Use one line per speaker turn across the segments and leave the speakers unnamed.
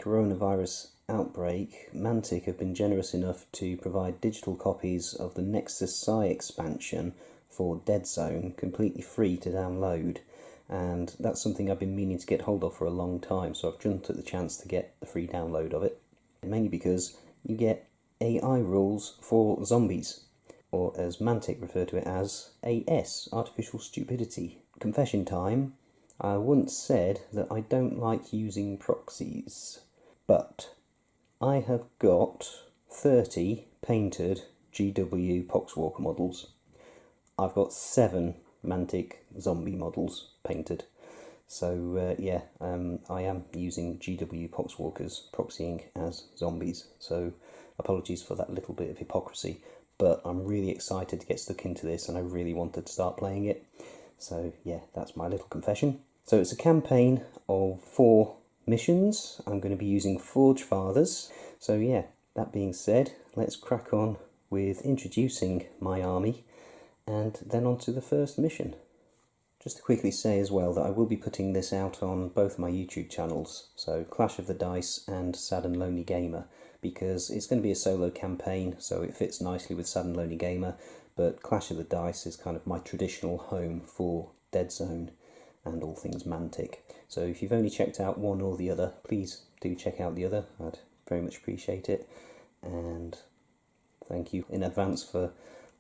coronavirus outbreak, Mantic have been generous enough to provide digital copies of the Nexus Psi expansion for Deadzone completely free to download, and that's something I've been meaning to get hold of for a long time, so I've jumped at the chance to get the free download of it, mainly because you get AI rules for zombies, or as Mantic refer to it as AS, Artificial Stupidity. Confession time. I once said that I don't like using proxies, but I have got 30 painted GW Poxwalker models. I've got 7 Mantic zombie models painted. So I am using GW Poxwalkers proxying as zombies. So apologies for that little bit of hypocrisy, but I'm really excited to get stuck into this and I really wanted to start playing it. So yeah, that's my little confession. So it's a campaign of 4 missions. I'm going to be using Forge Fathers. So yeah, that being said, let's crack on with introducing my army and then on to the first mission. Just to quickly say as well that I will be putting this out on both my YouTube channels, so Clash of the Dice and Sad and Lonely Gamer, because it's going to be a solo campaign, so it fits nicely with Sad and Lonely Gamer, but Clash of the Dice is kind of my traditional home for Deadzone and all things Mantic. So if you've only checked out one or the other, please do check out the other. I'd very much appreciate it. And thank you in advance for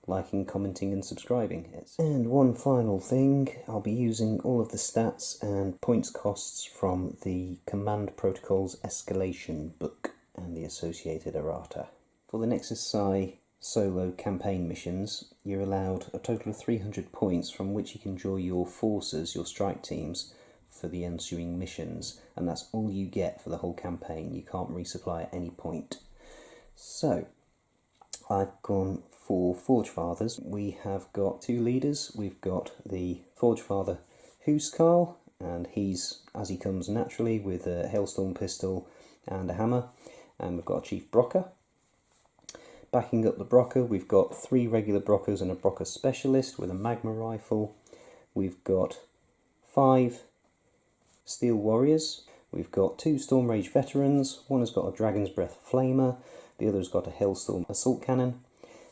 liking, commenting and subscribing. And one final thing, I'll be using all of the stats and points costs from the Command Protocol's Escalation book and the associated errata. For the Nexus Psi solo campaign missions, you're allowed a total of 300 points from which you can draw your forces, your strike teams, for the ensuing missions, and that's all you get for the whole campaign. You can't resupply at any point. So I've gone for Forge Fathers. We have got 2 leaders. We've got the Forge Father Huskarl, and he's as he comes naturally with a Hailstorm pistol and a hammer, and we've got a Chief Brokkr. Backing up the Brokkr, we've got 3 regular Brokkrs and a Brokkr Specialist with a Magma Rifle. We've got 5 Steel Warriors. We've got 2 Storm Rage Veterans. One has got a Dragon's Breath Flamer, the other's got a Hailstorm Assault Cannon,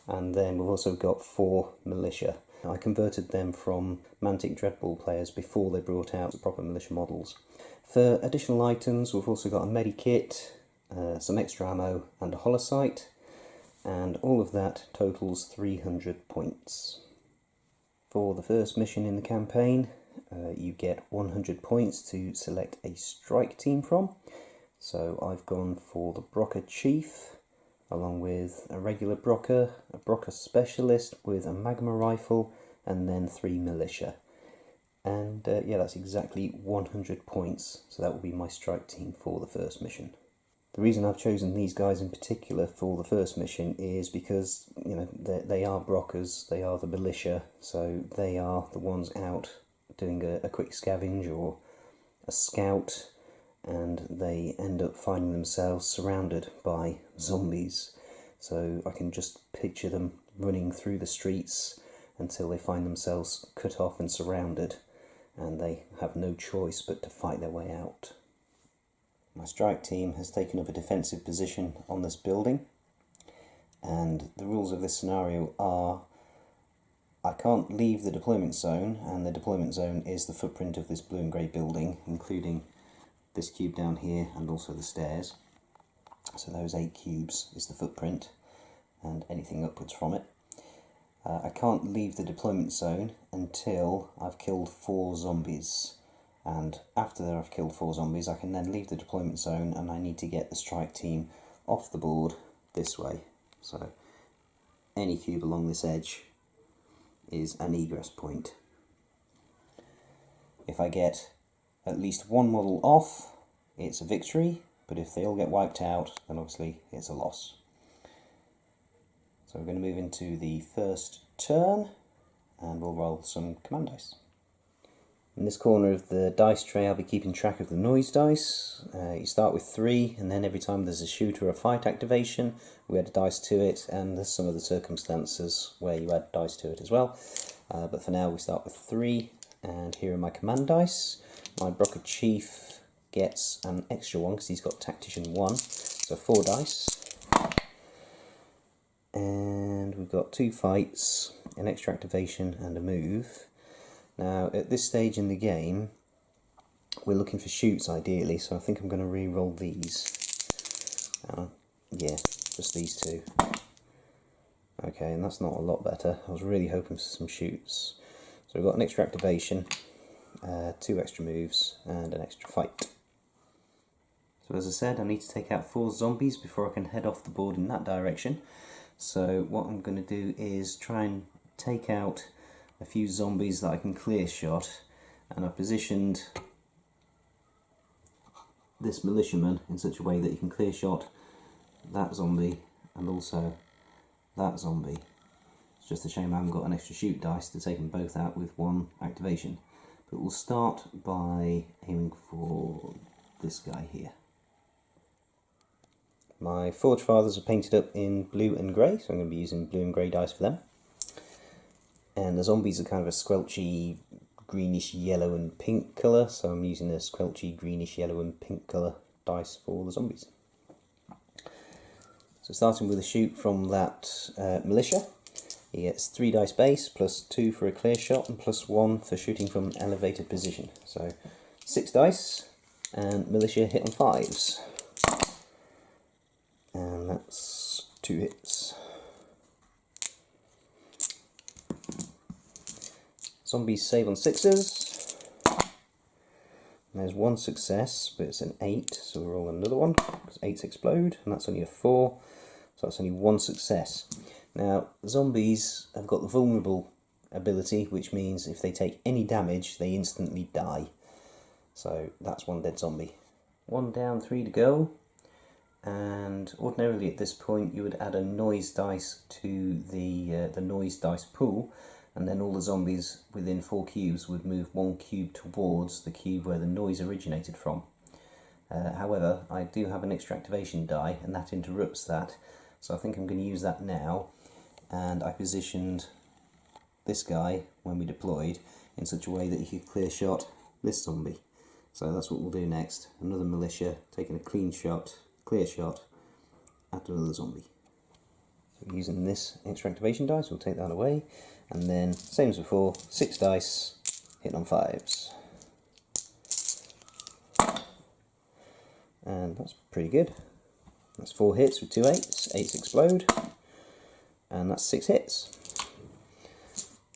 and then we've also got 4 Militia. I converted them from Mantic Dreadball players before they brought out the proper Militia models. For additional items, we've also got a Medikit, some extra ammo and a Holosight, and all of that totals 300 points. For the first mission in the campaign, you get 100 points to select a strike team from. So I've gone for the Brokkr Chief, along with a regular Brokkr, a Brokkr Specialist with a Magma Rifle, and then 3 Militia. And yeah, that's exactly 100 points, so that will be my strike team for the first mission. The reason I've chosen these guys in particular for the first mission is because, you know, they are Brokkrs, they are the Militia, so they are the ones out doing a quick scavenge or a scout, and they end up finding themselves surrounded by zombies. So I can just picture them running through the streets until they find themselves cut off and surrounded, and they have no choice but to fight their way out. My strike team has taken up a defensive position on this building, and the rules of this scenario are I can't leave the deployment zone, and the deployment zone is the footprint of this blue and grey building, including this cube down here and also the stairs. So those 8 cubes is the footprint and anything upwards from it. I can't leave the deployment zone until I've killed 4 zombies. And after I've killed 4 zombies, I can then leave the deployment zone, and I need to get the strike team off the board this way. So any cube along this edge is an egress point. If I get at least 1 model off, it's a victory, but if they all get wiped out, then obviously it's a loss. So we're going to move into the first turn, and we'll roll some command dice. In this corner of the dice tray, I'll be keeping track of the noise dice. You start with 3, and then every time there's a shoot or a fight activation, we add a dice to it, and there's some other circumstances where you add dice to it as well. But for now, we start with 3, and here are my command dice. My Brokkr Chief gets an extra one because he's got Tactician 1, so 4 dice. And we've got 2 fights, an extra activation and a move. Now at this stage in the game we're looking for shoots ideally, so I think I'm going to re-roll these. Yeah, just these 2. Okay, and that's not a lot better. I was really hoping for some shoots. So we've got an extra activation, 2 extra moves and an extra fight. So as I said, I need to take out 4 zombies before I can head off the board in that direction. So what I'm going to do is try and take out a few zombies that I can clear shot, and I've positioned this militiaman in such a way that he can clear shot that zombie and also that zombie. It's just a shame I haven't got an extra shoot dice to take them both out with 1 activation. But we'll start by aiming for this guy here. My Forge Fathers are painted up in blue and grey, so I'm going to be using blue and grey dice for them. And the zombies are kind of a squelchy greenish yellow and pink colour, so I'm using a squelchy greenish yellow and pink colour dice for the zombies. So starting with a shoot from that Militia, he gets 3 dice base, plus 2 for a clear shot, and plus 1 for shooting from elevated position. So 6 dice, and Militia hit on 5s. And that's 2 hits. Zombies save on 6s. And there's 1 success, but it's an 8, so we'll roll another one, because 8s explode, and that's only a 4, so that's only 1 success. Now, zombies have got the vulnerable ability, which means if they take any damage, they instantly die. So that's 1 dead zombie. 1 down, 3 to go. And ordinarily at this point you would add a noise dice to the noise dice pool, and then all the zombies within 4 cubes would move 1 cube towards the cube where the noise originated from. However, I do have an extra activation die, and that interrupts that, so I think I'm going to use that now. And I positioned this guy, when we deployed, in such a way that he could clear shot this zombie. So that's what we'll do next. Another Militia, taking a clean shot, clear shot at another zombie. So using this extra activation dice, we'll take that away, and then same as before, 6 dice, hitting on 5s. And that's pretty good. That's 4 hits with 2 8s, 8s explode, and that's 6 hits.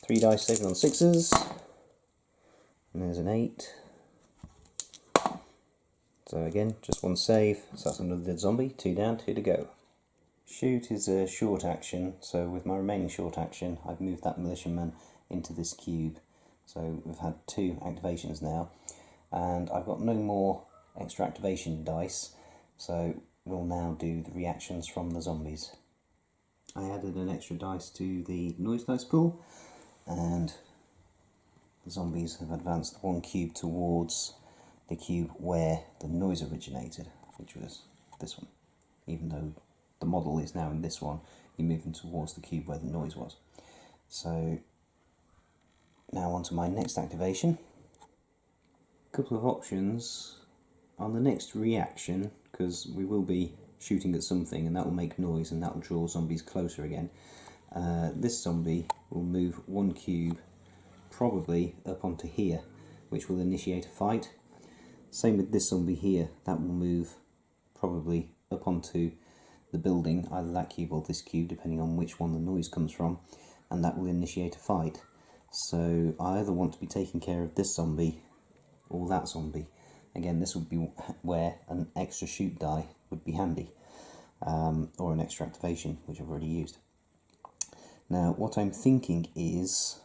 3 dice saving on 6s, and there's an 8. So again, just 1 save, so that's another dead zombie, 2 down, 2 to go. Shoot is a short action, so with my remaining short action, I've moved that militiaman into this cube. So we've had 2 activations now, and I've got no more extra activation dice, so we'll now do the reactions from the zombies. I added an extra dice to the noise dice pool, and the zombies have advanced 1 cube towards the cube where the noise originated, which was this one. Even though the model is now in this one, you move them towards the cube where the noise was. So now on to my next activation. A couple of options on the next reaction, because we will be shooting at something and that will make noise and that will draw zombies closer again. This zombie will move 1 cube probably up onto here, which will initiate a fight. Same with this zombie here, that will move probably up onto the building, either that cube or this cube, depending on which one the noise comes from, and that will initiate a fight. So I either want to be taking care of this zombie or that zombie. Again, this would be where an extra shoot die would be handy, or an extra activation, which I've already used. Now, what I'm thinking is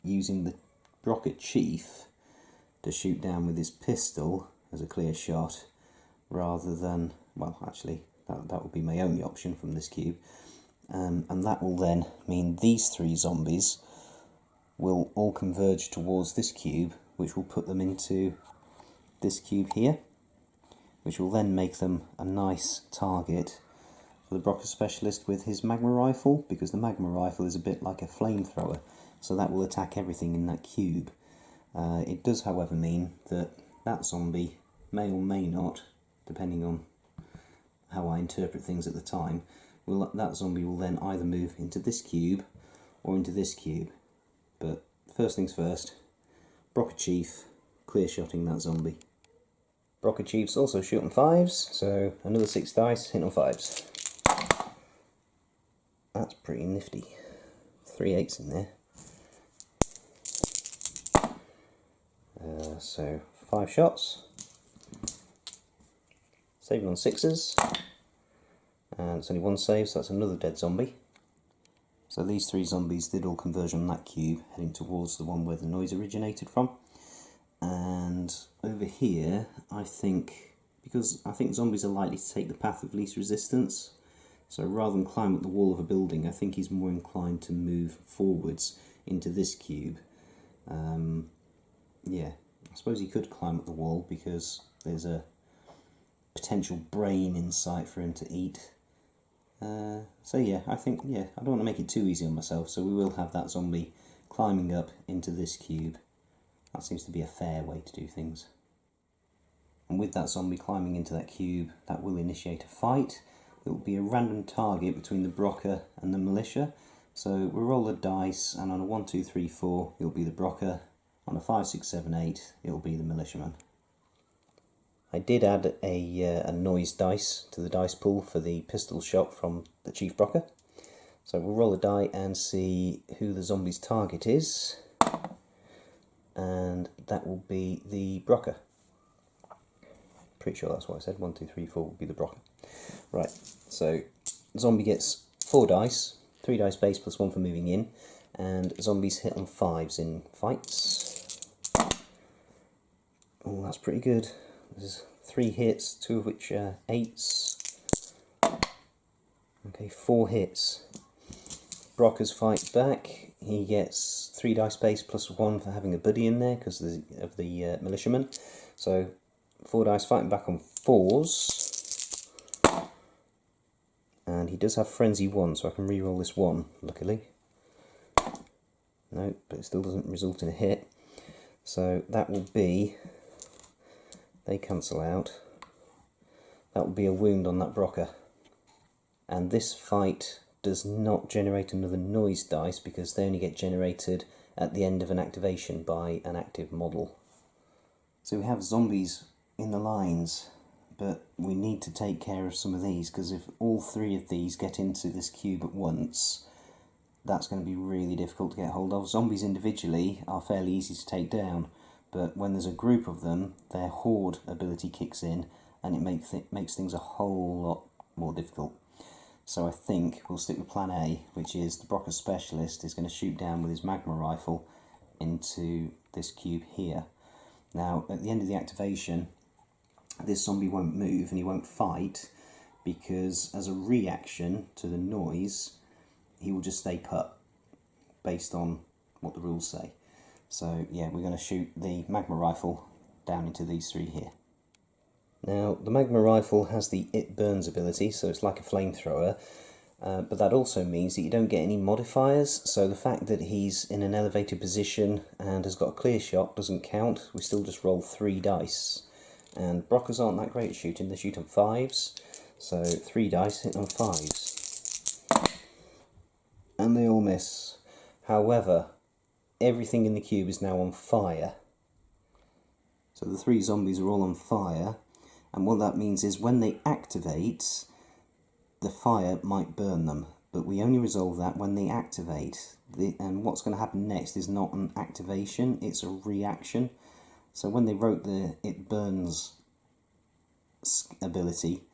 using the Brokkrs Chief to shoot down with his pistol as a clear shot, rather than, well, actually, that would be my only option from this cube. And that will then mean these 3 zombies will all converge towards this cube, which will put them into this cube here, which will then make them a nice target for the Brokkrs Specialist with his magma rifle, because the magma rifle is a bit like a flamethrower, so that will attack everything in that cube. It does, however, mean that that zombie may or may not, depending on how I interpret things at the time, that zombie will then either move into this cube or into this cube. But first things first, Brokkr Chief clear-shotting that zombie. Brokkr Chief's also shoot on 5s, so another 6 dice, hit on 5s. That's pretty nifty. 3 8s in there. So 5 shots. Saving on 6s. And it's only 1 save, so that's another dead zombie. So these 3 zombies did all conversion on that cube, heading towards the one where the noise originated from. And over here, because I think zombies are likely to take the path of least resistance, so rather than climb up the wall of a building, I think he's more inclined to move forwards into this cube. Yeah, I suppose he could climb up the wall because there's a potential brain in sight for him to eat. So yeah, I don't want to make it too easy on myself, so we will have that zombie climbing up into this cube. That seems to be a fair way to do things. And with that zombie climbing into that cube, that will initiate a fight. It will be a random target between the Brokkr and the Militia. So we'll roll the dice, and on a 1, 2, 3, 4, it'll be the Brokkr. On a 5, 6, 7, 8, it'll be the Militiaman. I did add a noise dice to the dice pool for the pistol shot from the Chief Brokkr. So we'll roll a die and see who the zombie's target is. And that will be the Brokkr. Pretty sure that's what I said. 1, 2, 3, 4 will be the Brokkr. Right, so zombie gets 4 dice, 3 dice base plus 1 for moving in, and zombies hit on 5s in fights. Oh, that's pretty good. There's 3 hits, 2 of which are 8s. Okay, 4 hits. Brokkrs fight back. He gets 3 dice base plus 1 for having a buddy in there because of the Militiaman. So 4 dice fighting back on 4s. And he does have Frenzy 1, so I can re-roll this 1, luckily. No, but it still doesn't result in a hit. So that will be... They cancel out. That will be a wound on that Brokkr. And this fight does not generate another noise dice because they only get generated at the end of an activation by an active model. So we have zombies in the lines, but we need to take care of some of these because if all 3 of these get into this cube at once, that's going to be really difficult to get hold of. Zombies individually are fairly easy to take down, but when there's a group of them, their horde ability kicks in and it makes things a whole lot more difficult. So I think we'll stick with plan A, which is the Brokkr Specialist is going to shoot down with his magma rifle into this cube here. Now, at the end of the activation, this zombie won't move and he won't fight because as a reaction to the noise, he will just stay put based on what the rules say. So yeah, we're going to shoot the magma rifle down into these 3 here. Now, the magma rifle has the It Burns ability, so it's like a flamethrower, but that also means that you don't get any modifiers, so the fact that he's in an elevated position and has got a clear shot doesn't count. We still just roll 3 dice. And Brokkrs aren't that great at shooting, they shoot on 5s, so 3 dice hit on 5s. And they all miss. However, everything in the cube is now on fire. So the 3 zombies are all on fire, and what that means is when they activate, the fire might burn them, but we only resolve that when they activate. And what's going to happen next is not an activation, it's a reaction. So when they wrote the It Burns ability,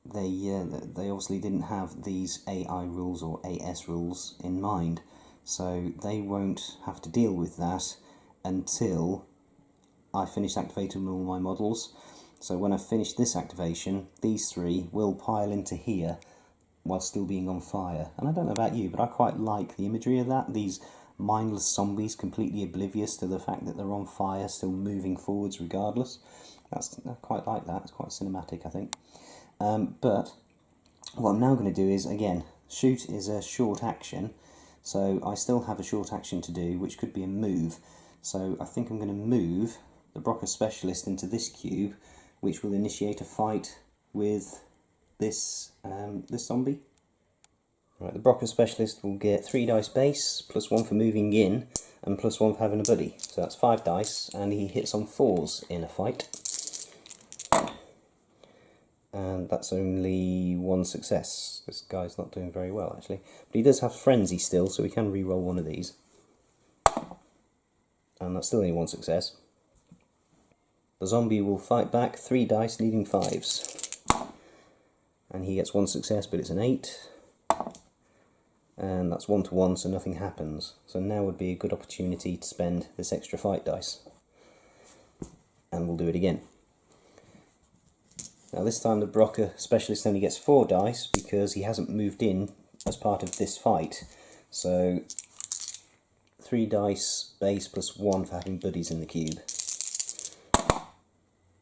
they obviously didn't have these AI rules or AS rules in mind, so they won't have to deal with that until I finish activating all my models. So when I finish this activation, these 3 will pile into here while still being on fire. And I don't know about you, but I quite like the imagery of that. These mindless zombies completely oblivious to the fact that they're on fire, still moving forwards regardless. I quite like that. It's quite cinematic, I think. But what I'm now going to do is, again, shoot is a short action, so I still have a short action to do, which could be a move. So I think I'm going to move the Brokkrs specialist into this cube, which will initiate a fight with this this zombie. Right, the Brokkrs specialist will get 3 dice base, +1 for moving in, and +1 for having a buddy. So that's 5 dice, and he hits on 4s in a fight. And that's only 1 success. This guy's not doing very well, actually. But he does have Frenzy still, so we can re-roll one of these. And that's still only 1 success. The zombie will fight back 3 dice, needing 5s. And he gets 1 success, but it's an 8. And that's 1 to 1, so nothing happens. So now would be a good opportunity to spend this extra fight dice. And we'll do it again. Now this time the Brokkrs specialist only gets 4 dice because he hasn't moved in as part of this fight. So 3 dice base +1 for having buddies in the cube.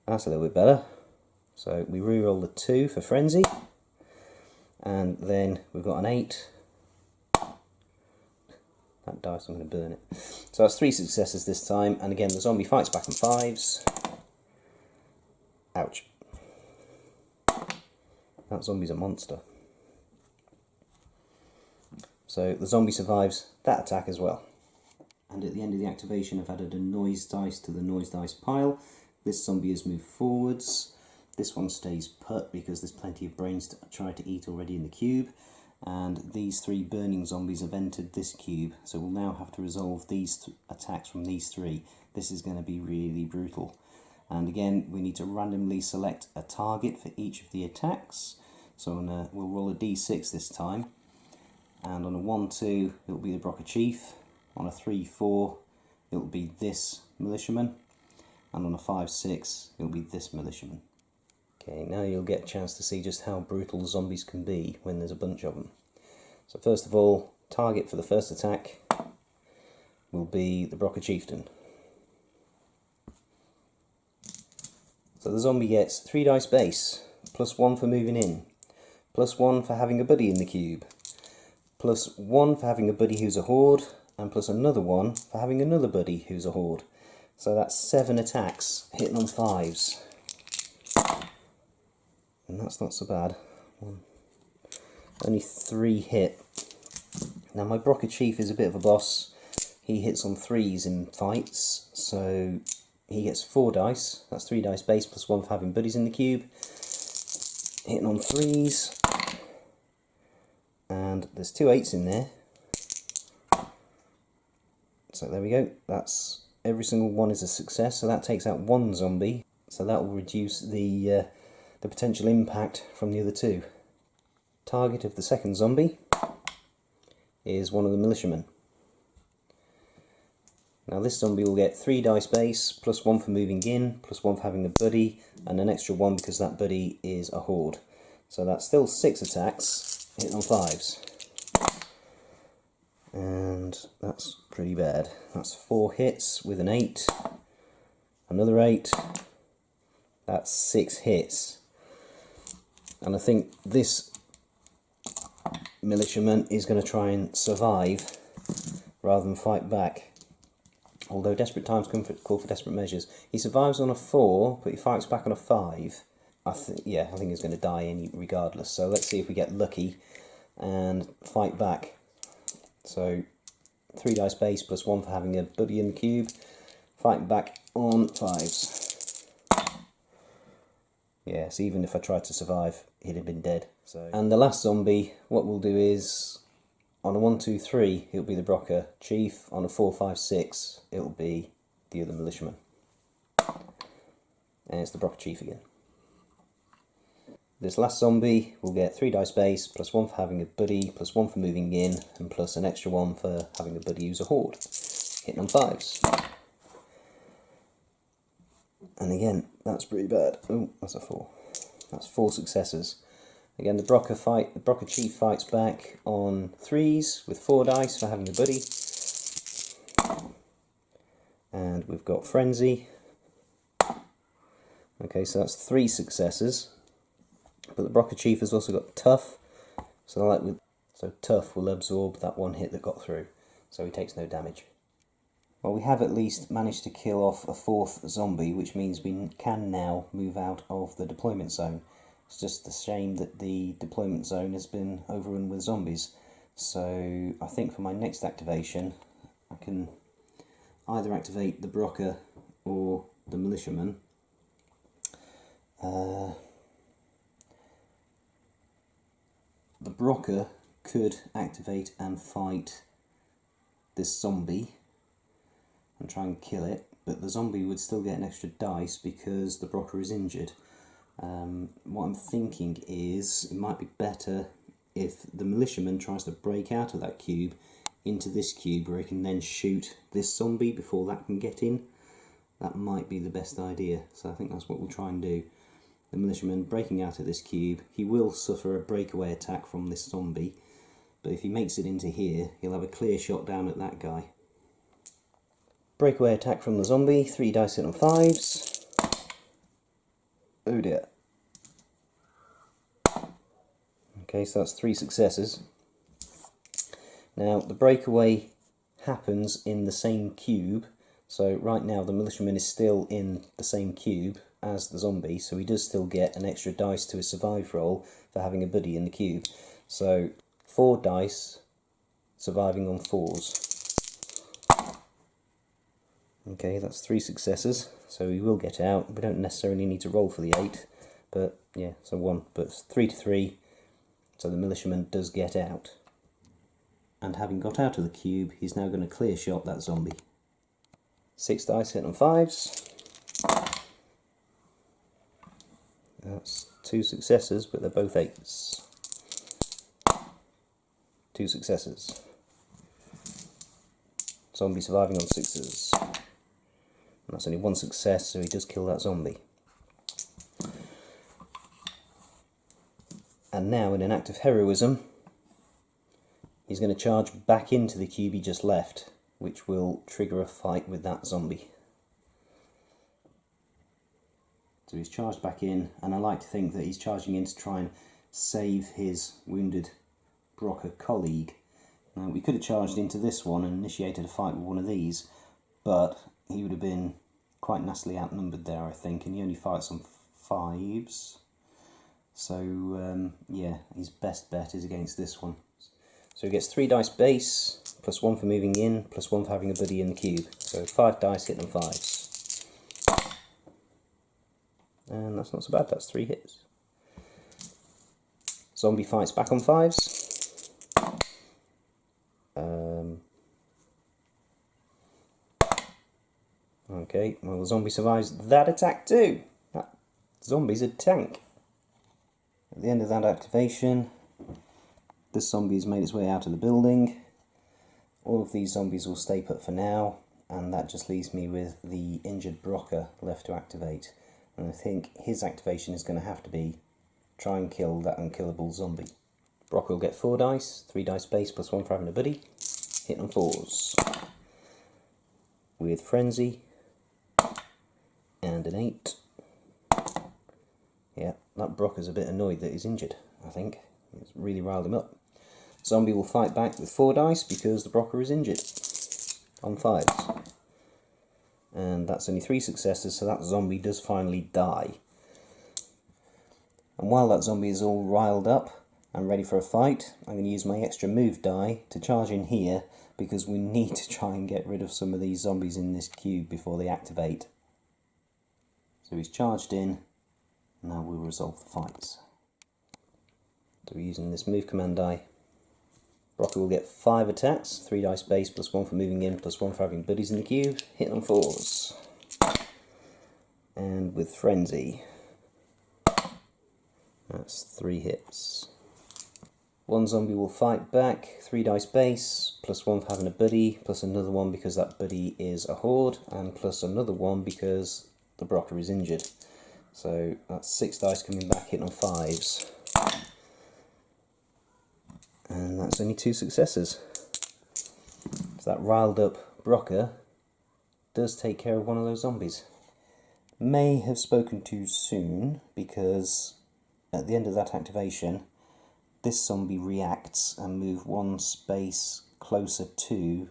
That's a little bit better. So we re-roll the 2 for Frenzy. And then we've got an 8. That dice, I'm going to burn it. So that's 3 successes this time, and again the zombie fights back on 5s. Ouch. That zombie's a monster. So the zombie survives that attack as well. And at the end of the activation I've added a noise dice to the noise dice pile. This zombie has moved forwards. This one stays put because there's plenty of brains to try to eat already in the cube. And these 3 burning zombies have entered this cube, so we'll now have to resolve these attacks from these 3. This is going to be really brutal. And again, we need to randomly select a target for each of the attacks. So we'll roll a d6 this time. And on a 1-2, it'll be the Brokkrs Chief. On a 3-4, it'll be this militiaman. And on a 5-6, it'll be this militiaman. Okay, now you'll get a chance to see just how brutal zombies can be when there's a bunch of them. So first of all, target for the first attack will be the Brokkrs Chieftain. So the zombie gets 3 dice base, +1 for moving in, +1 for having a buddy in the cube, +1 for having a buddy who's a horde, and plus another 1 for having another buddy who's a horde. So that's 7 attacks, hitting on 5s. And that's not so bad. Only 3 hit. Now my Brokkrs Chief is a bit of a boss. He hits on 3s in fights, so he gets 4 dice. That's 3 dice base +1 for having buddies in the cube. Hitting on 3s. And there's 2 8s in there. So there we go. That's every single one is a success. So that takes out 1 zombie. So that will reduce the potential impact from the other 2. Target of the second zombie is one of the militiamen. Now this zombie will get 3 dice base, +1 for moving in, +1 for having a buddy, and an extra 1 because that buddy is a horde. So that's still 6 attacks, hitting on 5s. And that's pretty bad. That's 4 hits with an 8, another 8, that's 6 hits. And I think this militiaman is going to try and survive rather than fight back. Although desperate times call for desperate measures. He survives on a 4, but he fights back on a 5. I think he's going to die regardless. So let's see if we get lucky and fight back. So 3 dice base +1 for having a buddy in the cube. Fighting back on 5s. Yes, even if I tried to survive, he'd have been dead. And the last zombie, what we'll do is, on a 1, 2, 3, it'll be the Brokkrs Chief. On a 4, 5, 6, it'll be the other militiaman. And it's the Brokkrs Chief again. This last zombie will get 3 dice base, +1 for having a buddy, +1 for moving in, and plus an extra 1 for having a buddy who's a horde. Hitting on 5s. And again, that's pretty bad. Oh, that's a 4. That's 4 successes. Again, the Brokkrs Chief fights back on 3s with 4 dice for having a buddy. And we've got Frenzy. Okay, so that's 3 successes. But the Brokkrs Chief has also got Tough. So Tough will absorb that 1 hit that got through. So he takes no damage. Well, we have at least managed to kill off a 4th zombie, which means we can now move out of the deployment zone. It's just a shame that the deployment zone has been overrun with zombies. So I think for my next activation, I can either activate the Brokkr or the militiaman. The Brokkr could activate and fight this zombie and try and kill it, but the zombie would still get an extra dice because the Brokkr is injured. What I'm thinking is it might be better if the militiaman tries to break out of that cube into this cube where he can then shoot this zombie before that can get in. That might be the best idea, so I think that's what we'll try and do. The militiaman breaking out of this cube, he will suffer a breakaway attack from this zombie, but if he makes it into here, he'll have a clear shot down at that guy. Breakaway attack from the zombie, 3 dice hit on 5s. Oh dear. Okay, so that's 3 successes. Now, the breakaway happens in the same cube, so right now the militiaman is still in the same cube as the zombie, so he does still get an extra dice to his survive roll for having a buddy in the cube. So, 4 dice, surviving on 4s. Okay, that's 3 successes, so he will get out. We don't necessarily need to roll for the 8, but yeah, so 1, but it's 3 to 3, so the militiaman does get out. And having got out of the cube, he's now going to clear shot that zombie. 6 dice hit on 5s. That's 2 successes, but they're both 8s. 2 successes. Zombie surviving on 6s. And that's only 1 success, so he does kill that zombie. And now, in an act of heroism, he's going to charge back into the cube he just left, which will trigger a fight with that zombie. So he's charged back in, and I like to think that he's charging in to try and save his wounded Brokkr colleague. Now, we could have charged into this one and initiated a fight with one of these, but he would have been quite nastily outnumbered there, I think, and he only fights on 5s. So, yeah, his best bet is against this one. So he gets 3 dice base, plus 1 for moving in, plus 1 for having a buddy in the cube. So 5 dice hit on 5s. And that's not so bad, that's 3 hits. Zombie fights back on 5s. Okay, well the zombie survives that attack too. That zombie's a tank. At the end of that activation, this zombie has made its way out of the building. All of these zombies will stay put for now, and that just leaves me with the injured Brokkr left to activate. And I think his activation is going to have to be try and kill that unkillable zombie. Brokkr will get 4 dice, 3 dice base plus 1 for having a buddy. Hit on 4s. With Frenzy. And an 8. Yeah, that Brokkr's a bit annoyed that he's injured, I think. It's really riled him up. Zombie will fight back with 4 dice because the Brokkr is injured. On 5s. And that's only 3 successes, so that zombie does finally die. And while that zombie is all riled up and ready for a fight, I'm going to use my extra move die to charge in here because we need to try and get rid of some of these zombies in this cube before they activate. So he's charged in, now we'll resolve the fights. So we're using this move command die. Brokkr will get 5 attacks, 3 dice base plus 1 for moving in, plus 1 for having buddies in the cube, hit on 4s. And with Frenzy, that's 3 hits. One zombie will fight back, 3 dice base, plus 1 for having a buddy, plus another 1 because that buddy is a horde, and plus another 1 because the Brokkr is injured. So that's 6 dice coming back, hit on 5s. And that's only 2 successes. So that riled up Brokkr does take care of one of those zombies. May have spoken too soon because at the end of that activation this zombie reacts and moves 1 space closer to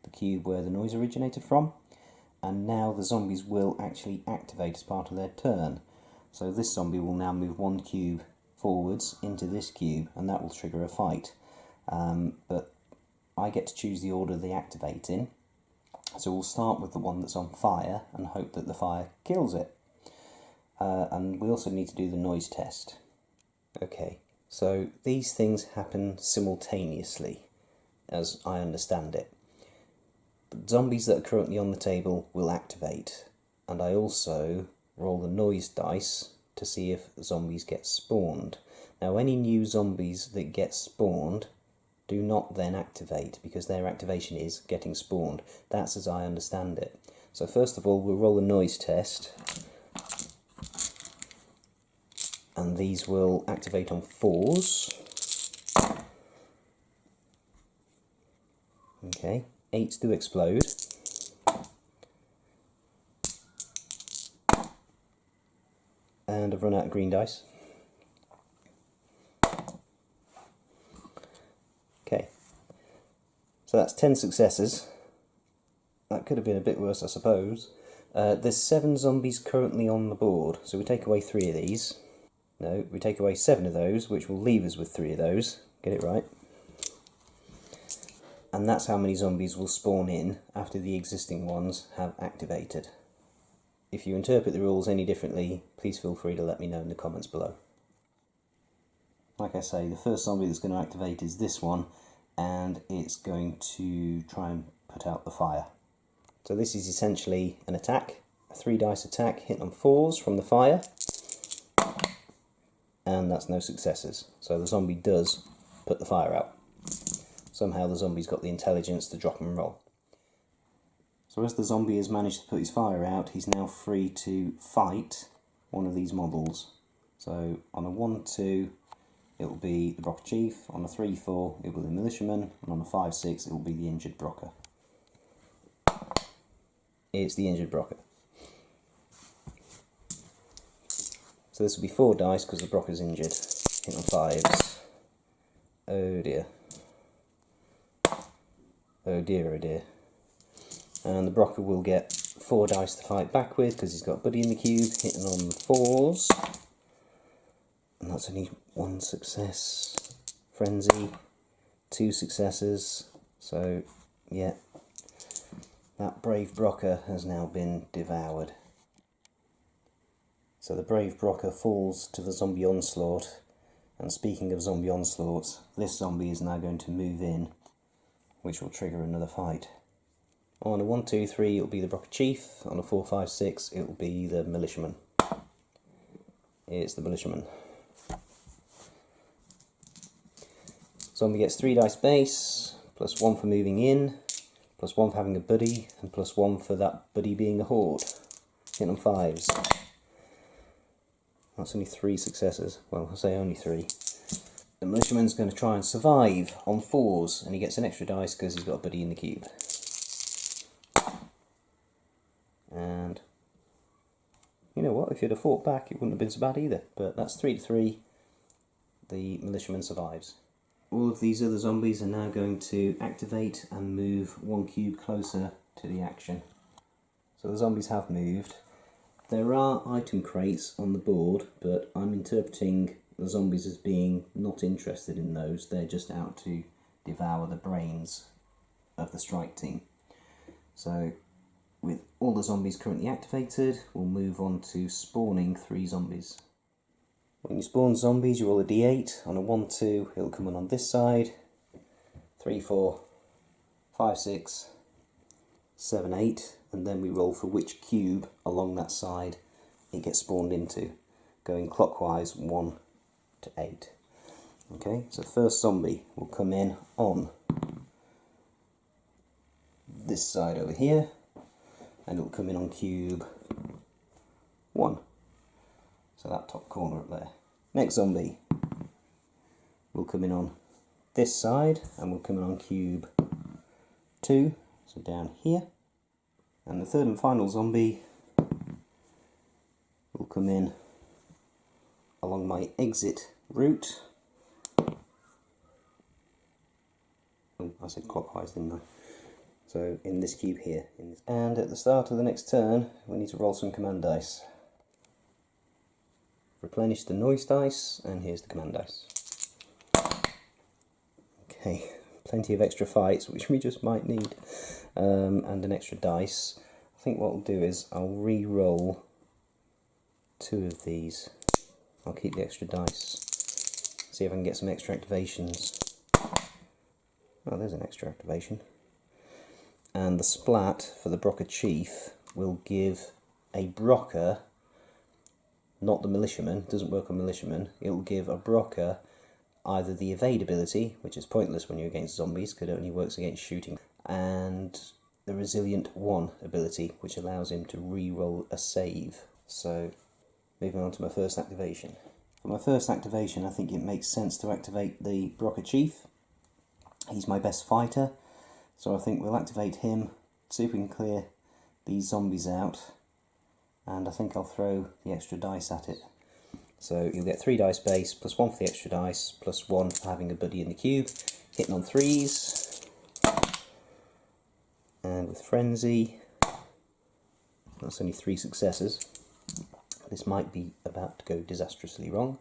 the cube where the noise originated from, and now the zombies will actually activate as part of their turn. So this zombie will now move one cube forwards into this cube, and that will trigger a fight. But I get to choose the order they activate in. So we'll start with the one that's on fire and hope that the fire kills it. And we also need to do the noise test. Okay, so these things happen simultaneously, as I understand it. The zombies that are currently on the table will activate, and I also roll the noise dice to see if zombies get spawned. Now, any new zombies that get spawned do not then activate, because their activation is getting spawned. That's as I understand it. So first of all, we'll roll a noise test, and these will activate on 4s. Okay, 8s do explode. And I've run out of green dice. Okay, so that's 10 successes. That could have been a bit worse, I suppose. There's 7 zombies currently on the board, so we take away 3 of these. No, we take away 7 of those, which will leave us with 3 of those. Get it right. And that's how many zombies will spawn in after the existing ones have activated. If you interpret the rules any differently, please feel free to let me know in the comments below. Like I say, the first zombie that's going to activate is this one, and it's going to try and put out the fire. So this is essentially an attack, a 3 dice attack, hit on 4s from the fire, and that's no successes. So the zombie does put the fire out. Somehow the zombie's got the intelligence to drop and roll. So as the zombie has managed to put his fire out, he's now free to fight one of these models. So on a 1-2, it will be the Brokkr Chief, on a 3-4 it will be the Militiaman, and on a 5-6 it will be the injured Brokkr. It's the injured Brokkr. So this will be 4 dice because the Brokkr's injured. Hit on 5s. Oh dear. Oh dear, oh dear. And the Brokkr will get 4 dice to fight back with because he's got a buddy in the cube, hitting on 4s. And that's only 1 success. Frenzy, 2 successes. So, yeah, that brave Brokkr has now been devoured. So the brave Brokkr falls to the zombie onslaught. And speaking of zombie onslaughts, this zombie is now going to move in, which will trigger another fight. On a 1-2-3 it will be the Brokkr Chief, on a 4-5-6 it will be the Militiaman. It's the Militiaman. Zombie gets 3 dice base, plus 1 for moving in, plus 1 for having a buddy, and plus 1 for that buddy being a horde. Hit on 5s. That's only 3 successes. Well, I say only 3. The Militiaman's going to try and survive on 4s, and he gets an extra dice because he's got a buddy in the cube. And you know what, if you'd have fought back it wouldn't have been so bad either, but that's 3-3, the Militiaman survives. All of these other zombies are now going to activate and move 1 cube closer to the action. So the zombies have moved. There are item crates on the board, but I'm interpreting the zombies as being not interested in those, they're just out to devour the brains of the strike team. So with all the zombies currently activated, we'll move on to spawning 3 zombies. When you spawn zombies, you roll a d8. On a 1-2, it'll come in on this side. 3-4, 5-6, 7-8, and then we roll for which cube along that side it gets spawned into, going clockwise 1 to 8. Okay, so first zombie will come in on this side over here, and it'll come in on cube 1. So that top corner up there. Next zombie will come in on this side, and will come in on cube 2, so down here. And the third and final zombie will come in along my exit route. Oh, I said clockwise, didn't I? So in this cube here. And at the start of the next turn, we need to roll some command dice. Replenish the noise dice, and here's the command dice. Okay, plenty of extra fights, which we just might need, and an extra dice. I think what I'll do is I'll re-roll 2 of these. I'll keep the extra dice. See if I can get some extra activations. Oh, there's an extra activation. And the splat for the Brokkr Chief will give a Brokkr, not the Militiaman, doesn't work on Militiaman, it will give a Brokkr either the evade ability, which is pointless when you're against zombies because it only works against shooting, and the Resilient 1 ability, which allows him to re-roll a save. So, moving on to my first activation. For my first activation, I think it makes sense to activate the Brokkr Chief. He's my best fighter, so I think we'll activate him, see if we can clear these zombies out, and I think I'll throw the extra dice at it. So you'll get 3 dice base, plus 1 for the extra dice, plus 1 for having a buddy in the cube, hitting on 3s, and with Frenzy, that's only 3 successes. This might be about to go disastrously wrong.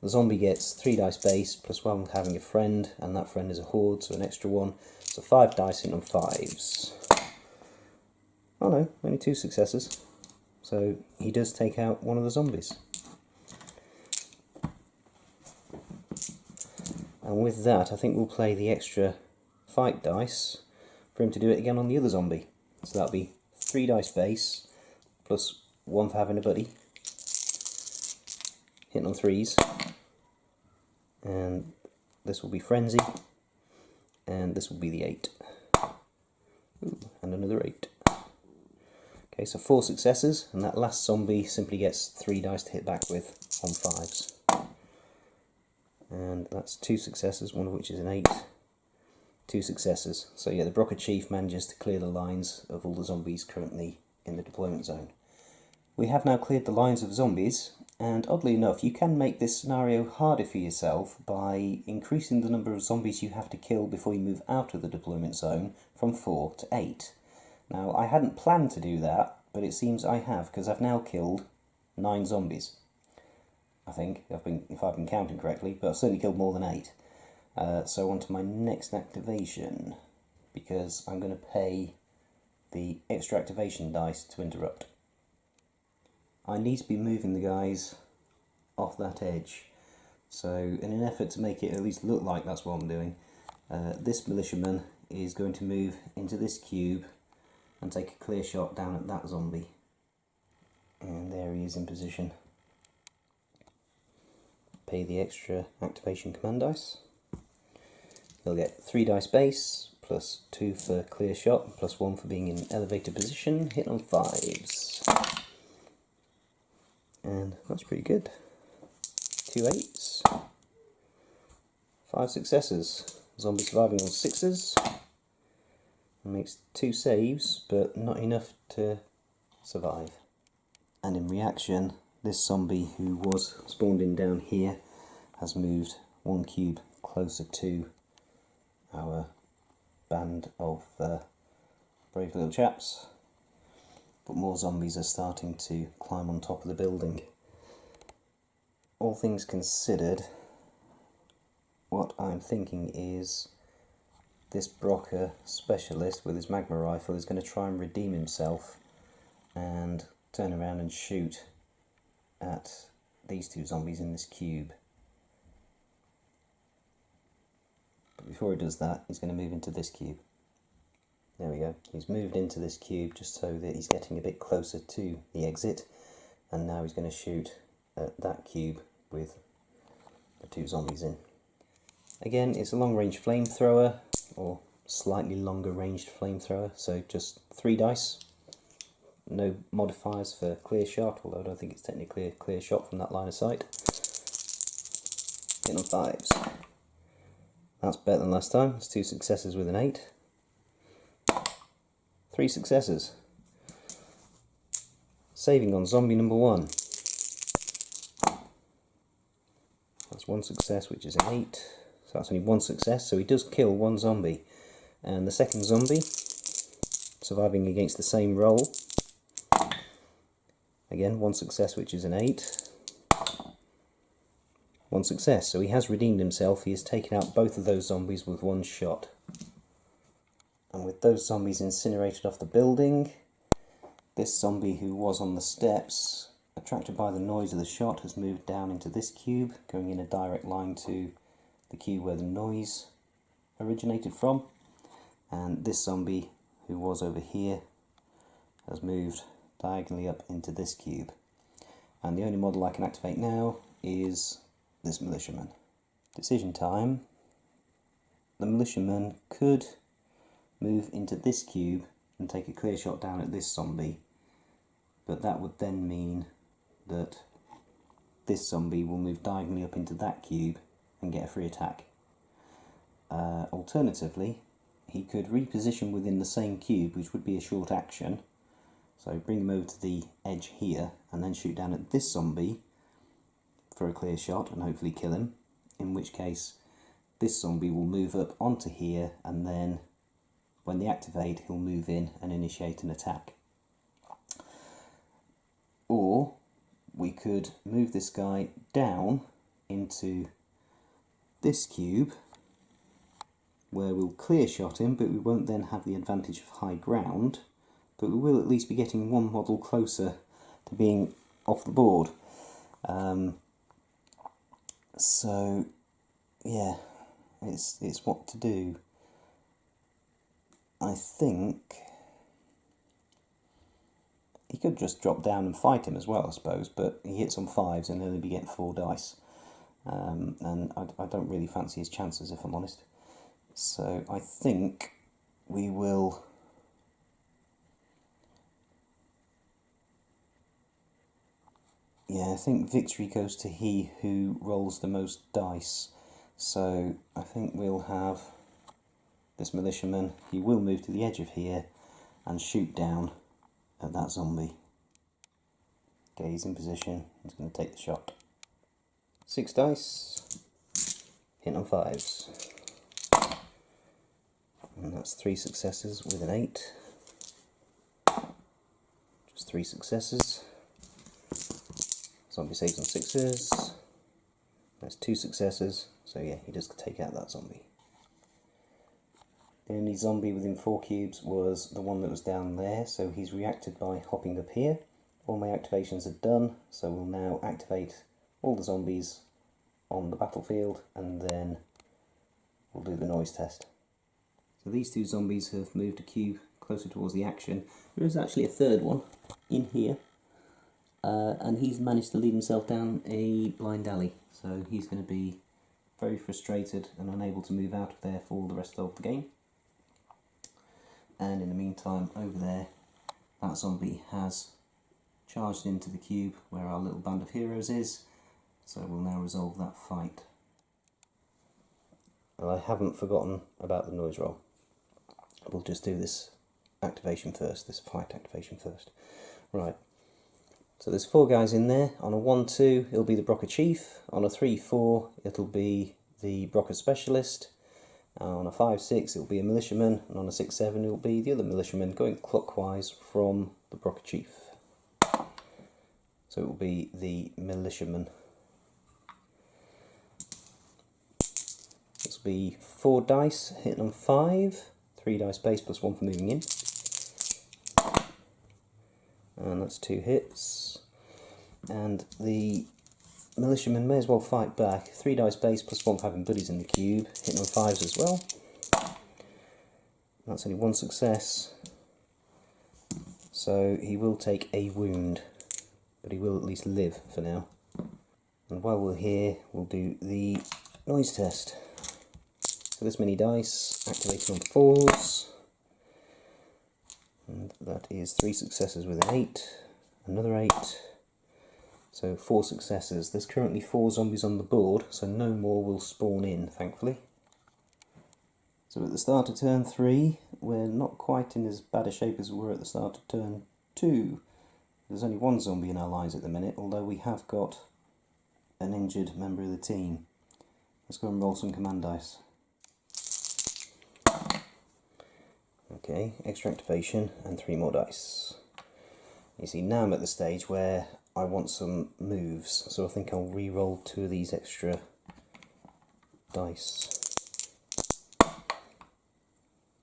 The zombie gets 3 dice base, plus 1 for having a friend, and that friend is a horde, so an extra 1. So 5 dice hitting on 5s. Oh no, only 2 successes. So he does take out one of the zombies. And with that, I think we'll play the extra fight dice for him to do it again on the other zombie. So that'll be 3 dice base, plus 1 for having a buddy, hitting on 3s, and this will be Frenzy, and this will be the 8. Ooh, and another 8. Okay, so 4 successes, and that last zombie simply gets 3 dice to hit back with on 5s. And that's 2 successes, one of which is an 8. 2 successes. So yeah, the Brokkr Chief manages to clear the lines of all the zombies currently in the deployment zone. We have now cleared the lines of zombies, and oddly enough, you can make this scenario harder for yourself by increasing the number of zombies you have to kill before you move out of the deployment zone from 4 to 8. Now, I hadn't planned to do that, but it seems I have, because I've now killed 9 zombies. I think, if I've been counting correctly, but I've certainly killed more than 8. So on to my next activation, because I'm going to pay the extra activation dice to interrupt. I need to be moving the guys off that edge, so in an effort to make it at least look like that's what I'm doing, this militiaman is going to move into this cube and take a clear shot down at that zombie. And there he is in position. Pay the extra activation command dice. He'll get 3 dice base, plus 2 for clear shot, plus 1 for being in elevated position, hit on 5s. And that's pretty good. 2 8s. 5 successes. Zombie surviving on 6s. Makes 2 saves, but not enough to survive. And in reaction, this zombie who was spawned in down here has moved 1 cube closer to our band of brave little chaps. But more zombies are starting to climb on top of the building. All things considered, what I'm thinking is this Brokkr specialist with his magma rifle is going to try and redeem himself and turn around and shoot at these 2 zombies in this cube. But before he does that, he's going to move into this cube. There we go. He's moved into this cube just so that he's getting a bit closer to the exit, and now he's going to shoot at that cube with the 2 zombies in. Again, it's a long-range flamethrower, or slightly longer ranged flamethrower, so just 3 dice. No modifiers for clear shot, although I don't think it's technically a clear shot from that line of sight. Hitting on 5s. That's better than last time. It's 2 successes with an 8. 3 successes. Saving on zombie number 1. That's 1 success, which is an 8. So that's only 1 success, so he does kill 1 zombie. And the second zombie surviving against the same roll. Again, one success, which is an 8. One success, so he has redeemed himself. He has taken out both of those zombies with one shot. And with those zombies incinerated off the building, this zombie who was on the steps, attracted by the noise of the shot, has moved down into this cube, going in a direct line to the cube where the noise originated from. And this zombie who was over here has moved diagonally up into this cube. And the only model I can activate now is this militiaman. Decision time. The militiaman could move into this cube and take a clear shot down at this zombie, but that would then mean that this zombie will move diagonally up into that cube and get a free attack. Alternatively, he could reposition within the same cube, which would be a short action, so bring him over to the edge here and then shoot down at this zombie for a clear shot and hopefully kill him, in which case this zombie will move up onto here, and then when they activate he'll move in and initiate an attack. Or we could move this guy down into this cube where we'll clear shot him, but we won't then have the advantage of high ground, but we will at least be getting one model closer to being off the board. So yeah, it's what to do. I think he could just drop down and fight him as well, I suppose, but he hits on 5s and he'll only be getting 4 dice. And I don't really fancy his chances, if I'm honest. So I think we will I think victory goes to he who rolls the most dice. So I think we'll have this militiaman. He will move to the edge of here and shoot down at that zombie. Okay, he's in position. He's going to take the shot. 6 dice. Hit on 5s. And that's 3 successes with an 8. Just 3 successes. Zombie saves on 6s. That's 2 successes. So yeah, he does take out that zombie. The only zombie within 4 cubes was the one that was down there, so he's reacted by hopping up here. All my activations are done, so we'll now activate all the zombies on the battlefield, and then we'll do the noise test. So these 2 zombies have moved a cube closer towards the action. There is actually a third one in here, and he's managed to lead himself down a blind alley, so he's going to be very frustrated and unable to move out of there for the rest of the game. And in the meantime, over there, that zombie has charged into the cube where our little band of heroes is, so we'll now resolve that fight. I haven't forgotten about the noise roll. We'll just do this activation first, this fight activation first. Right, so there's 4 guys in there. On a 1-2, it'll be the Brokkr Chief. On a 3-4, it'll be the Brokkr Specialist. On a 5-6, it'll be a Militiaman. And on a 6-7, it'll be the other Militiaman, going clockwise from the Brokkr Chief. So it will be the Militiaman. This will be 4 dice, hitting on 5. 3 dice base plus 1 for moving in. And that's 2 hits. And the militiaman may as well fight back. 3 dice base plus 1 for having buddies in the cube, hitting on 5s as well. That's only 1 success. So he will take a wound, but he will at least live for now. And while we're here, we'll do the noise test. So this many dice, activated on 4s. And that is 3 successes with an 8, another 8, so 4 successes. There's currently 4 zombies on the board, so no more will spawn in, thankfully. So at the start of turn 3, we're not quite in as bad a shape as we were at the start of turn 2. There's only 1 zombie in our lines at the minute, although we have got an injured member of the team. Let's go and roll some command dice. Okay, extra activation and 3 more dice. You see, now I'm at the stage where I want some moves, so I think I'll re-roll 2 of these extra dice.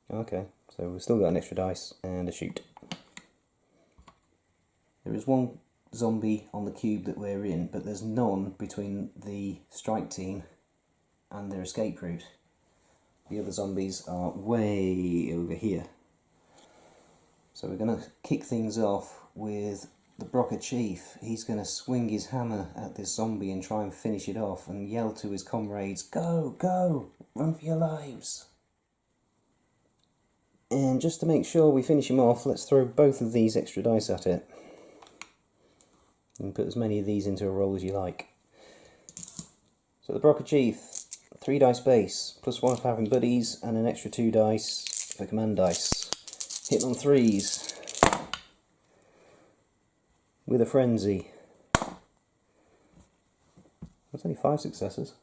Okay, so we've still got an extra dice and a shoot. There is one zombie on the cube that we're in, but there's none between the strike team and their escape route. The other zombies are way over here. So we're going to kick things off with the Brokkr chief. He's going to swing his hammer at this zombie and try and finish it off and yell to his comrades, "Go, go, run for your lives." And just to make sure we finish him off, let's throw both of these extra dice at it. You can put as many of these into a roll as you like. So the Brokkr chief, 3 dice base, +1 for having buddies, and an extra 2 dice for command dice. Hitting on 3s. With a frenzy. That's only 5 successes.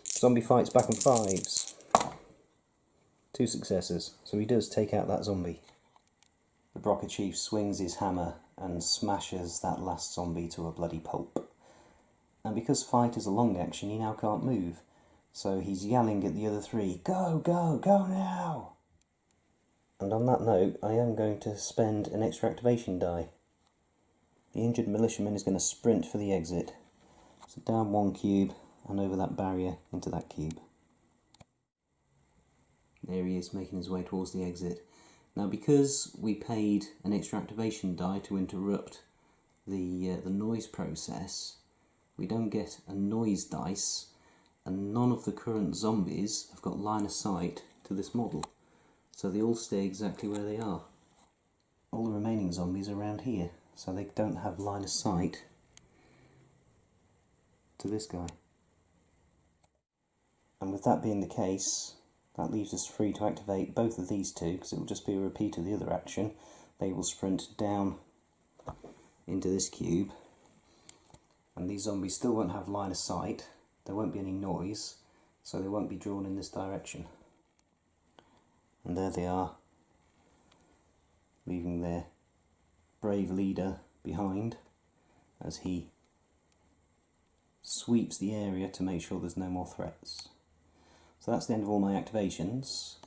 Zombie fights back on 5s. 2 successes. So he does take out that zombie. The Brokkr chief swings his hammer and smashes that last zombie to a bloody pulp. And because fight is a long action, he now can't move. So he's yelling at the other 3, "Go, go, go now!" And on that note, I am going to spend an extra activation die. The injured militiaman is going to sprint for the exit. So down 1 cube and over that barrier into that cube. There he is, making his way towards the exit. Now, because we paid an extra activation die to interrupt the noise process, we don't get a noise dice, and none of the current zombies have got line of sight to this model. So they all stay exactly where they are. All the remaining zombies are around here, so they don't have line of sight to this guy. And with that being the case, that leaves us free to activate both of these 2, because it will just be a repeat of the other action. They will sprint down into this cube, and these zombies still won't have line of sight. There won't be any noise, so they won't be drawn in this direction. And there they are, leaving their brave leader behind as he sweeps the area to make sure there's no more threats. So that's the end of all my activations.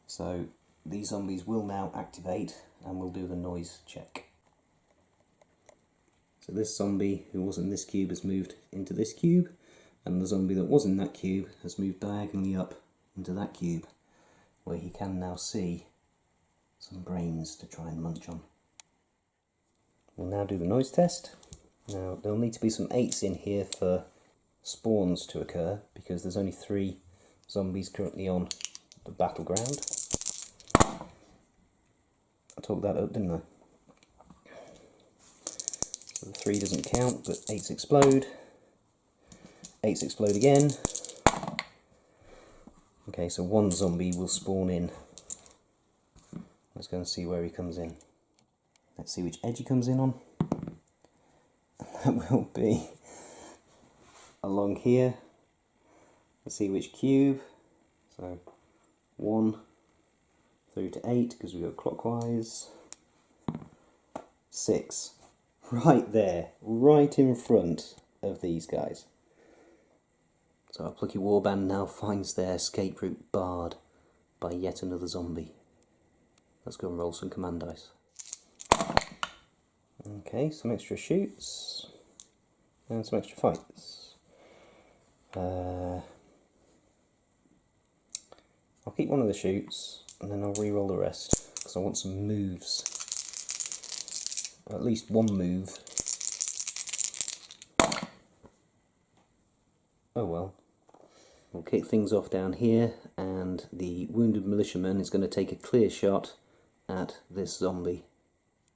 So these zombies will now activate and we'll do the noise check. So this zombie who was in this cube has moved into this cube, and the zombie that was in that cube has moved diagonally up into that cube, where he can now see some brains to try and munch on. We'll now do the noise test. Now there'll need to be some 8s in here for spawns to occur, because there's only 3 zombies currently on the battleground. I talked that up, didn't I? So the 3 doesn't count, but 8s explode. 8s explode again. Okay, so 1 zombie will spawn in. Let's go and see where he comes in. Let's see which edge he comes in on. That will be along here. Let's see which cube. So 1 through to 8, because we go clockwise. 6. Right there, right in front of these guys. So our plucky warband now finds their escape route barred by yet another zombie. Let's go and roll some command dice. Okay, some extra shoots and some extra fights. I'll keep one of the shoots and then I'll re-roll the rest, because I want some moves. Or at least 1 move. Oh well. We'll kick things off down here, and the wounded militiaman is going to take a clear shot at this zombie.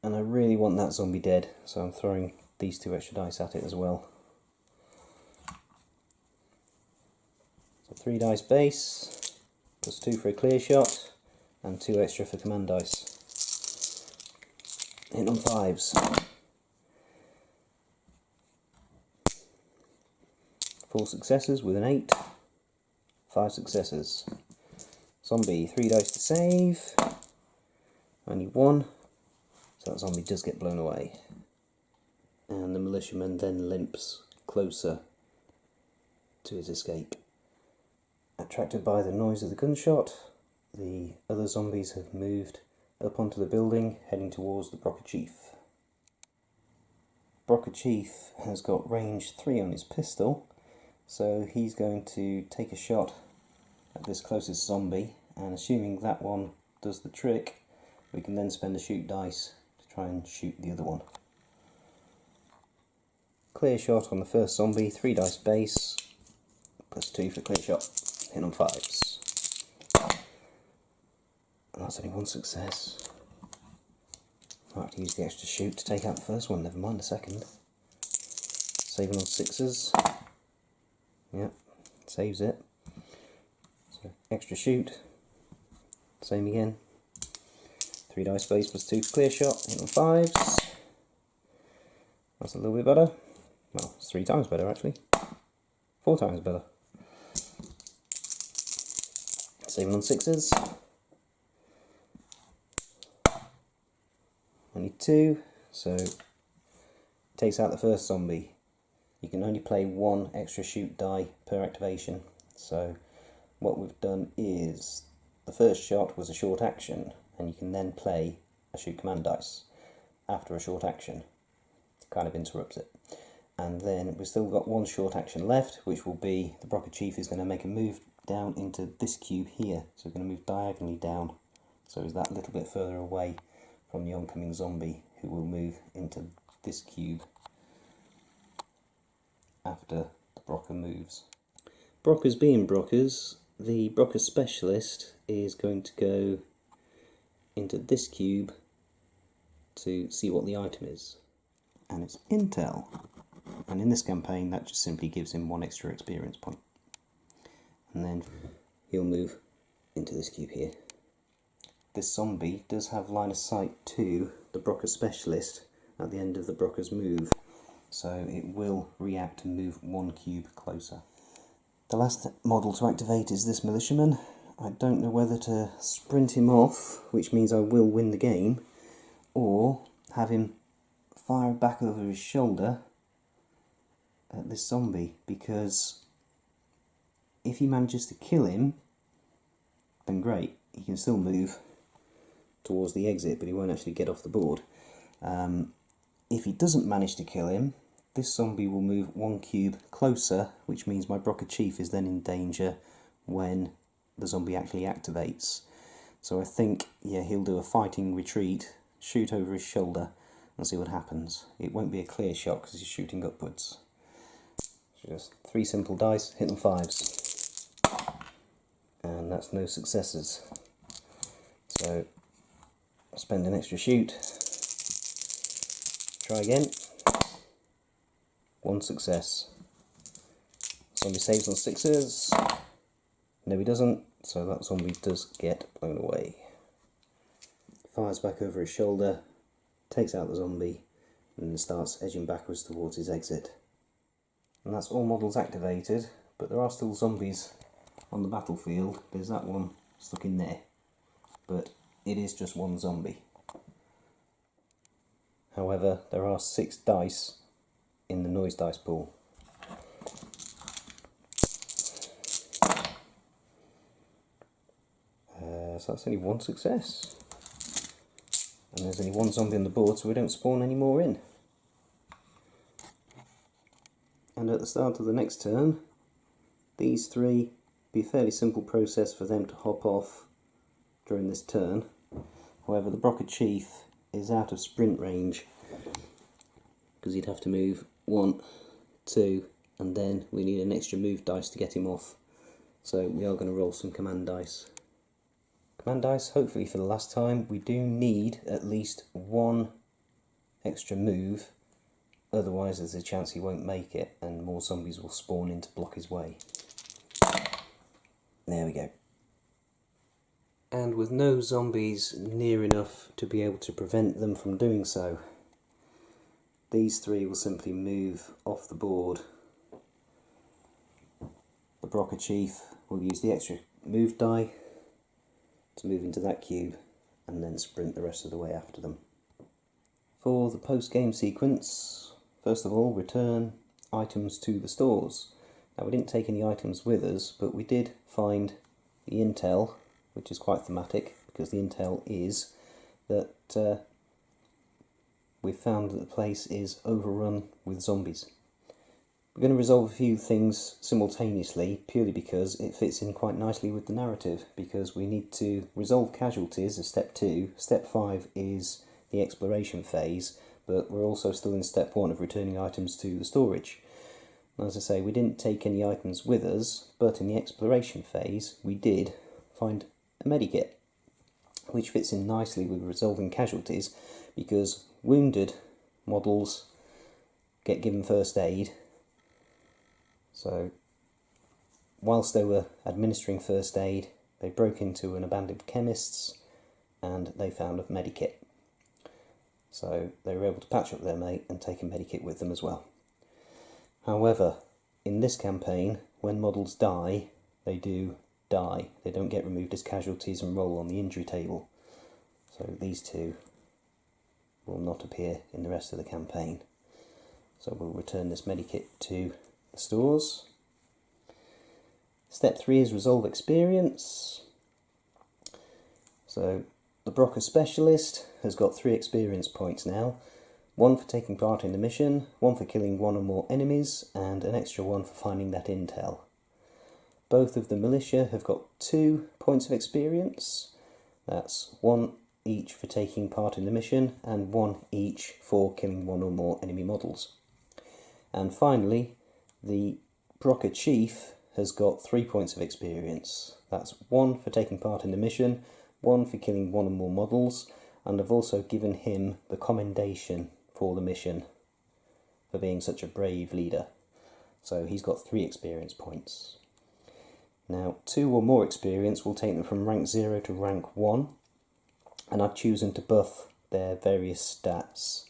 And I really want that zombie dead, so I'm throwing these 2 extra dice at it as well. So 3 dice base, +2 for a clear shot, and 2 extra for command dice. Hit on 5s. 4 successes with an 8. 5 successes. Zombie, 3 dice to save. Only one, so that zombie does get blown away. And the militiaman then limps closer to his escape. Attracted by the noise of the gunshot, the other zombies have moved up onto the building, heading towards the Brokkr Chief. Brokkr Chief has got range 3 on his pistol, so he's going to take a shot at this closest zombie, and assuming that one does the trick, we can then spend a shoot dice to try and shoot the other one. Clear shot on the first zombie, 3 dice base, plus 2 for clear shot, hit on 5s. And that's only one success. I'll have to use the extra shoot to take out the first one, never mind the second. Saving on 6s. Yep, saves it. So extra shoot, same again. 3 dice base plus 2 for clear shot, hit on 5s. That's a little bit better. Well, it's 3 times better actually. 4 times better. Saving on 6s. Only 2, so takes out the first zombie. You can only play 1 extra shoot die per activation. So what we've done is the first shot was a short action, and you can then play a shoot command dice after a short action. Kind of interrupts it. And then we've still got 1 short action left, which will be the Brokkr Chief is going to make a move down into this cube here. So we're going to move diagonally down, so he's that little bit further away from the oncoming zombie, who will move into this cube after the Brokkr moves. Brokkrs being Brokkrs, the Brokkr specialist is going to go into this cube to see what the item is. And it's intel. And in this campaign that just simply gives him 1 extra experience point. And then he'll move into this cube here. This zombie does have line of sight to the Brokkr specialist at the end of the Brokkr's move, so it will react and move 1 cube closer. The last model to activate is this militiaman. I don't know whether to sprint him off, which means I will win the game, or have him fire back over his shoulder at this zombie, because if he manages to kill him, then great, he can still move towards the exit, but he won't actually get off the board. If he doesn't manage to kill him, this zombie will move 1 cube closer, which means my Brokkr Chief is then in danger when the zombie actually activates. So I think, yeah, he'll do a fighting retreat, shoot over his shoulder, and see what happens. It won't be a clear shot because he's shooting upwards. Just 3 simple dice, hit them 5s. And that's no successes. So spend an extra shoot. Try again. 1 success. Zombie saves on 6s. No, he doesn't, so that zombie does get blown away. Fires back over his shoulder, takes out the zombie, and then starts edging backwards towards his exit. And that's all models activated, but there are still zombies on the battlefield. There's that one stuck in there, but it is just 1 zombie. However, there are 6 dice in the noise dice pool. So that's only 1 success. And there's only 1 zombie on the board, so we don't spawn any more in. And at the start of the next turn, these 3, be a fairly simple process for them to hop off during this turn. However, the Brokkr Chief is out of sprint range, because he'd have to move 1, 2, and then we need an extra move dice to get him off. So we are going to roll some command dice. Command dice, hopefully for the last time. We do need at least 1 extra move, otherwise there's a chance he won't make it and more zombies will spawn in to block his way. There we go. And with no zombies near enough to be able to prevent them from doing so, these 3 will simply move off the board. The Brokkr Chief will use the extra move die to move into that cube, and then sprint the rest of the way after them. For the post-game sequence, first of all, return items to the stores. Now, we didn't take any items with us, but we did find the intel, which is quite thematic, because the intel is that we've found that the place is overrun with zombies. We're going to resolve a few things simultaneously, purely because it fits in quite nicely with the narrative, because we need to resolve casualties as step 2. Step 5 is the exploration phase, but we're also still in step 1 of returning items to the storage. And as I say, we didn't take any items with us, but in the exploration phase we did find a medikit, which fits in nicely with resolving casualties, because wounded models get given first aid. So, whilst they were administering first aid, they broke into an abandoned chemist's and they found a medikit. So, they were able to patch up their mate and take a medikit with them as well. However, in this campaign, when models die, they do die. They don't get removed as casualties and roll on the injury table. So, these two will not appear in the rest of the campaign. So, we'll return this medikit to stores. Step 3 is resolve experience. So the Brokkrs specialist has got 3 experience points now. 1 for taking part in the mission, 1 for killing 1 or more enemies, and an extra 1 for finding that intel. Both of the Militia have got 2 points of experience. That's 1 each for taking part in the mission, and 1 each for killing 1 or more enemy models. And finally, the Brokkrs chief has got 3 points of experience. That's 1 for taking part in the mission, 1 for killing 1 or more models, and I've also given him the commendation for the mission for being such a brave leader. So he's got 3 experience points. Now, 2 or more experience will take them from rank 0 to rank 1, and I've chosen to buff their various stats.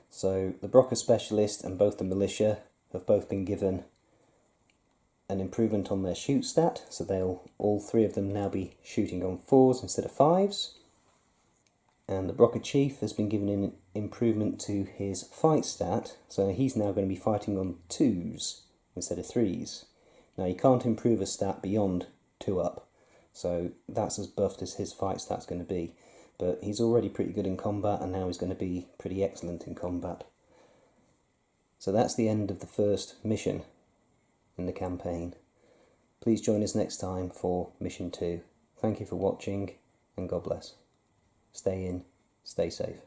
So the Brokkrs specialist and both the Militia have both been given an improvement on their shoot stat, so they'll all 3 of them now be shooting on 4s instead of 5s. And the Brokkrs chief has been given an improvement to his fight stat, so he's now going to be fighting on 2s instead of 3s. Now, you can't improve a stat beyond 2 up, so that's as buffed as his fight stat's going to be. But he's already pretty good in combat, and now he's going to be pretty excellent in combat. So that's the end of the first mission in the campaign. Please join us next time for mission 2. Thank you for watching, and God bless. Stay in, stay safe.